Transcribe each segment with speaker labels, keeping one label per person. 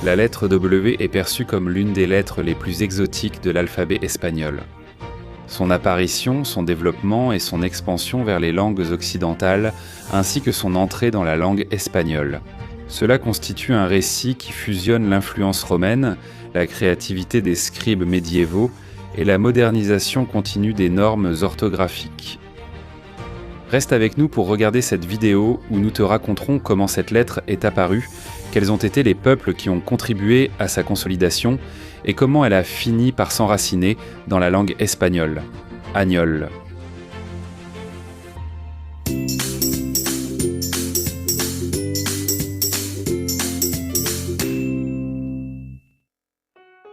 Speaker 1: La lettre W est perçue comme l'une des lettres les plus exotiques de l'alphabet espagnol. Son apparition, son développement et son expansion vers les langues occidentales, ainsi que son entrée dans la langue espagnole. Cela constitue un récit qui fusionne l'influence romaine, la créativité des scribes médiévaux et la modernisation continue des normes orthographiques. Reste avec nous pour regarder cette vidéo où nous te raconterons comment cette lettre est apparue, quels ont été les peuples qui ont contribué à sa consolidation et comment elle a fini par s'enraciner dans la langue espagnole, agnole.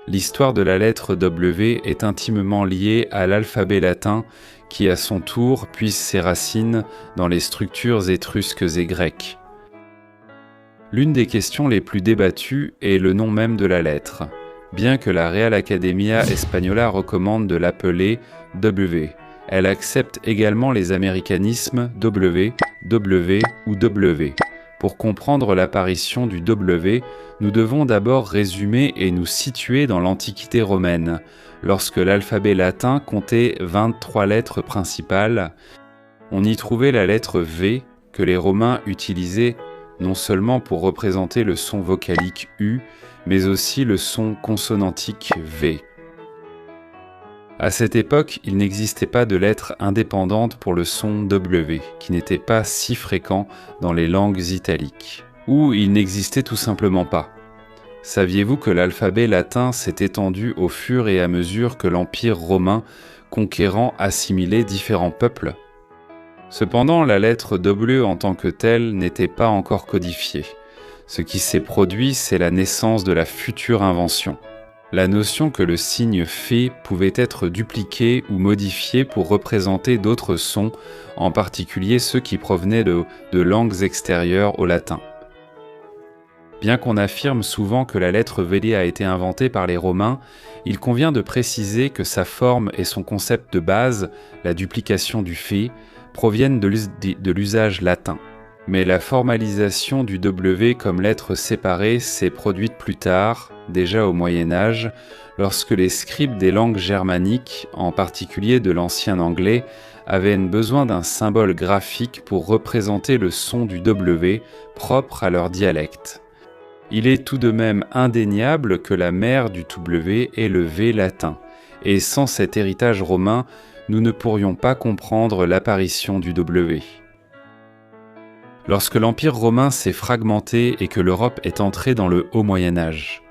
Speaker 1: L'histoire de la lettre W est intimement liée à l'alphabet latin qui, à son tour, puise ses racines dans les structures étrusques et grecques. L'une des questions les plus débattues est le nom même de la lettre, bien que la Real Academia Española recommande de l'appeler W. Elle accepte également les américanismes W, W ou W. Pour comprendre l'apparition du W, nous devons d'abord résumer et nous situer dans l'Antiquité romaine, lorsque l'alphabet latin comptait 23 lettres principales. On y trouvait la lettre V que les Romains utilisaient non seulement pour représenter le son vocalique U, mais aussi le son consonantique V. À cette époque, il n'existait pas de lettre indépendante pour le son W, qui n'était pas si fréquent dans les langues italiques. Ou il n'existait tout simplement pas. Saviez-vous que l'alphabet latin s'est étendu au fur et à mesure que l'Empire romain, conquérant, assimilait différents peuples ? Cependant, la lettre W en tant que telle n'était pas encore codifiée. Ce qui s'est produit, c'est la naissance de la future invention. La notion que le signe Φ pouvait être dupliqué ou modifié pour représenter d'autres sons, en particulier ceux qui provenaient de langues extérieures au latin. Bien qu'on affirme souvent que la lettre V a été inventée par les Romains, il convient de préciser que sa forme et son concept de base, la duplication du Φ, proviennent de l'usage latin. Mais la formalisation du W comme lettre séparée s'est produite plus tard, déjà au Moyen-Âge, lorsque les scribes des langues germaniques, en particulier de l'ancien anglais, avaient besoin d'un symbole graphique pour représenter le son du W propre à leur dialecte. Il est tout de même indéniable que la mère du W est le V latin, et sans cet héritage romain, nous ne pourrions pas comprendre l'apparition du W. Lorsque l'Empire romain s'est fragmenté et que l'Europe est entrée dans le Haut Moyen-Âge,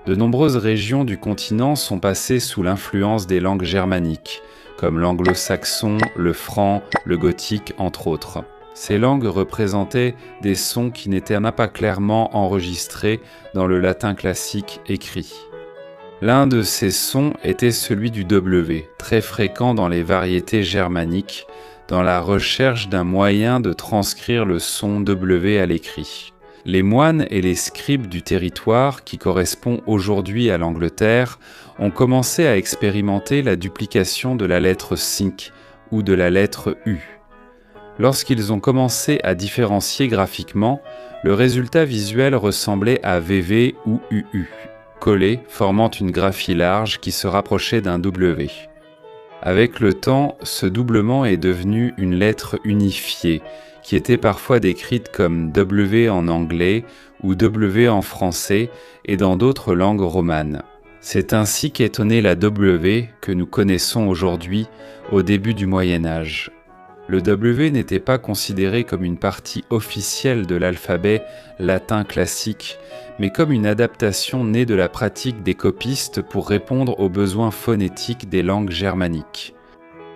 Speaker 1: de nombreuses régions du continent sont passées sous l'influence des langues germaniques, comme l'anglo-saxon, le franc, le gothique, entre autres. Ces langues représentaient des sons qui n'étaient pas clairement enregistrés dans le latin classique écrit. L'un de ces sons était celui du W, très fréquent dans les variétés germaniques, dans la recherche d'un moyen de transcrire le son W à l'écrit. Les moines et les scribes du territoire, qui correspond aujourd'hui à l'Angleterre, ont commencé à expérimenter la duplication de la lettre Sync ou de la lettre U. Lorsqu'ils ont commencé à différencier graphiquement, le résultat visuel ressemblait à VV ou UU, collés, formant une graphie large qui se rapprochait d'un W. Avec le temps, ce doublement est devenu une lettre unifiée, qui était parfois décrite comme W en anglais ou W en français et dans d'autres langues romanes. C'est ainsi qu'est née la W que nous connaissons aujourd'hui au début du Moyen-Âge. Le W n'était pas considéré comme une partie officielle de l'alphabet latin classique, mais comme une adaptation née de la pratique des copistes pour répondre aux besoins phonétiques des langues germaniques.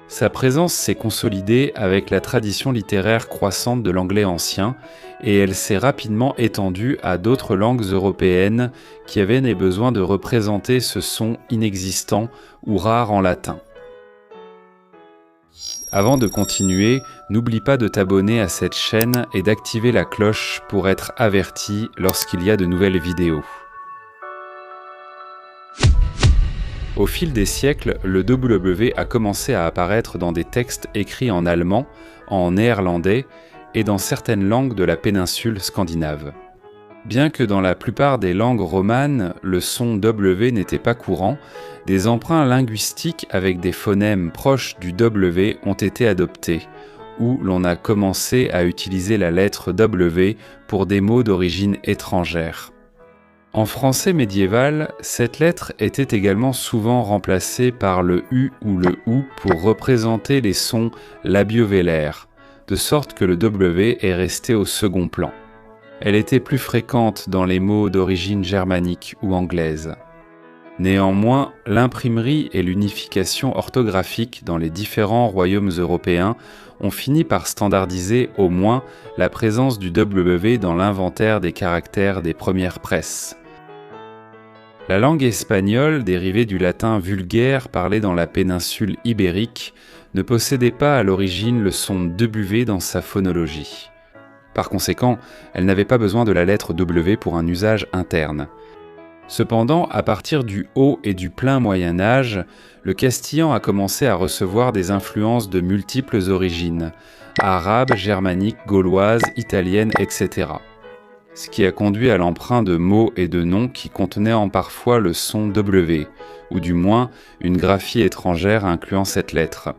Speaker 1: Sa présence s'est consolidée avec la tradition littéraire croissante de l'anglais ancien, et elle s'est rapidement étendue à d'autres langues européennes qui avaient des besoins de représenter ce son inexistant ou rare en latin. Avant de continuer, n'oublie pas de t'abonner à cette chaîne et d'activer la cloche pour être averti lorsqu'il y a de nouvelles vidéos. Au fil des siècles, le W a commencé à apparaître dans des textes écrits en allemand, en néerlandais et dans certaines langues de la péninsule scandinave. Bien que dans la plupart des langues romanes, le son W n'était pas courant, des emprunts linguistiques avec des phonèmes proches du W ont été adoptés, où l'on a commencé à utiliser la lettre W pour des mots d'origine étrangère. En français médiéval, cette lettre était également souvent remplacée par le U ou le OU pour représenter les sons labiovélaires, de sorte que le W est resté au second plan. Elle était plus fréquente dans les mots d'origine germanique ou anglaise. Néanmoins, l'imprimerie et l'unification orthographique dans les différents royaumes européens ont fini par standardiser au moins la présence du W dans l'inventaire des caractères des premières presses. La langue espagnole, dérivée du latin vulgaire parlé dans la péninsule ibérique, ne possédait pas à l'origine le son W dans sa phonologie. Par conséquent, elle n'avait pas besoin de la lettre W pour un usage interne. Cependant, à partir du Haut et du plein Moyen Âge, le castillan a commencé à recevoir des influences de multiples origines, arabes, germaniques, gauloises, italiennes, etc. Ce qui a conduit à l'emprunt de mots et de noms qui contenaient en parfois le son W, ou du moins une graphie étrangère incluant cette lettre.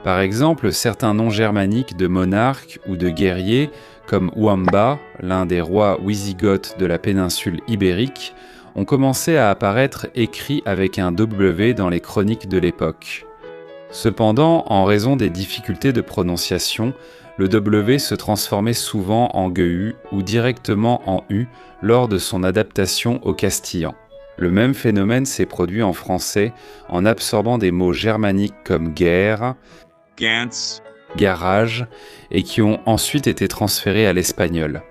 Speaker 1: Par exemple, certains noms germaniques de monarques ou de guerriers, comme Wamba, l'un des rois wisigothes de la péninsule ibérique, ont commencé à apparaître écrits avec un W dans les chroniques de l'époque. Cependant, en raison des difficultés de prononciation, le W se transformait souvent en GU ou directement en U lors de son adaptation au castillan. Le même phénomène s'est produit en français en absorbant des mots germaniques comme guerre,
Speaker 2: Gantz,
Speaker 1: garage, et qui ont ensuite été transférés à l'espagnol.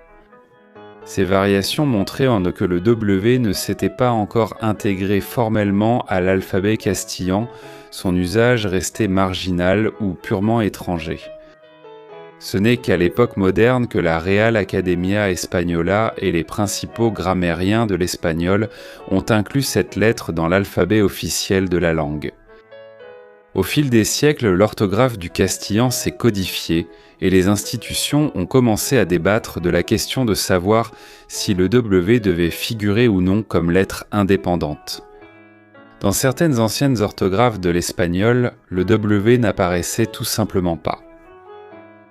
Speaker 1: Ces variations montraient que le W ne s'était pas encore intégré formellement à l'alphabet castillan, son usage restait marginal ou purement étranger. Ce n'est qu'à l'époque moderne que la Real Academia Española et les principaux grammairiens de l'espagnol ont inclus cette lettre dans l'alphabet officiel de la langue. Au fil des siècles, l'orthographe du castillan s'est codifiée et les institutions ont commencé à débattre de la question de savoir si le W devait figurer ou non comme lettre indépendante. Dans certaines anciennes orthographes de l'espagnol, le W n'apparaissait tout simplement pas.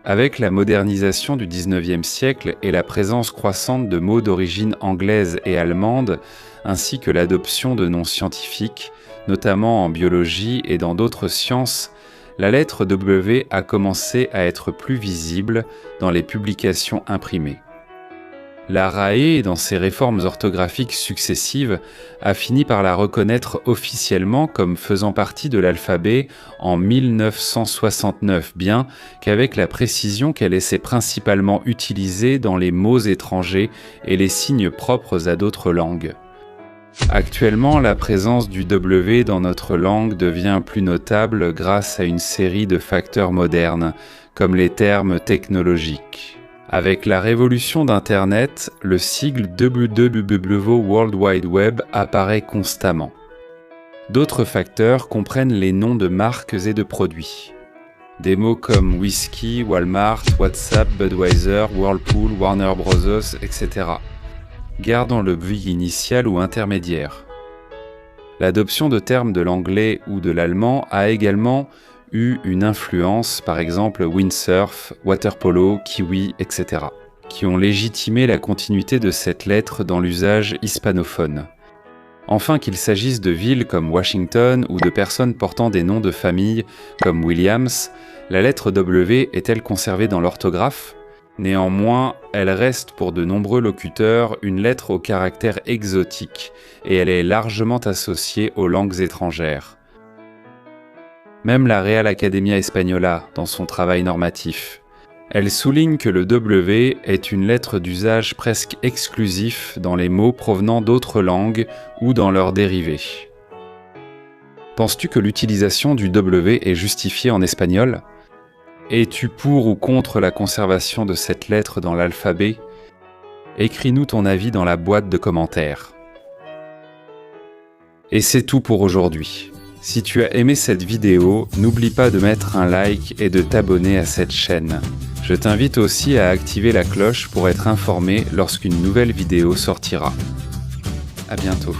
Speaker 1: Avec la modernisation du XIXe siècle et la présence croissante de mots d'origine anglaise et allemande, ainsi que l'adoption de noms scientifiques, notamment en biologie et dans d'autres sciences, la lettre W a commencé à être plus visible dans les publications imprimées. La RAE, dans ses réformes orthographiques successives, a fini par la reconnaître officiellement comme faisant partie de l'alphabet en 1969, bien qu'avec la précision qu'elle essaie principalement utilisée dans les mots étrangers et les signes propres à d'autres langues. Actuellement, la présence du W dans notre langue devient plus notable grâce à une série de facteurs modernes, comme les termes technologiques. Avec la révolution d'Internet, le sigle www World Wide Web apparaît constamment. D'autres facteurs comprennent les noms de marques et de produits. Des mots comme whisky, Walmart, WhatsApp, Budweiser, Whirlpool, Warner Bros, etc. Gardant le V initial ou intermédiaire. L'adoption de termes de l'anglais ou de l'allemand a également eu une influence, par exemple windsurf, waterpolo, kiwi, etc., qui ont légitimé la continuité de cette lettre dans l'usage hispanophone. Enfin, qu'il s'agisse de villes comme Washington ou de personnes portant des noms de famille comme Williams, la lettre W est-elle conservée dans l'orthographe ? Néanmoins, elle reste pour de nombreux locuteurs une lettre au caractère exotique et elle est largement associée aux langues étrangères. Même la Real Academia Española dans son travail normatif. Elle souligne que le W est une lettre d'usage presque exclusif dans les mots provenant d'autres langues ou dans leurs dérivés. Penses-tu que l'utilisation du W est justifiée en espagnol ? Es-tu pour ou contre la conservation de cette lettre dans l'alphabet ? Écris-nous ton avis dans la boîte de commentaires. Et c'est tout pour aujourd'hui. Si tu as aimé cette vidéo, n'oublie pas de mettre un like et de t'abonner à cette chaîne. Je t'invite aussi à activer la cloche pour être informé lorsqu'une nouvelle vidéo sortira. À bientôt.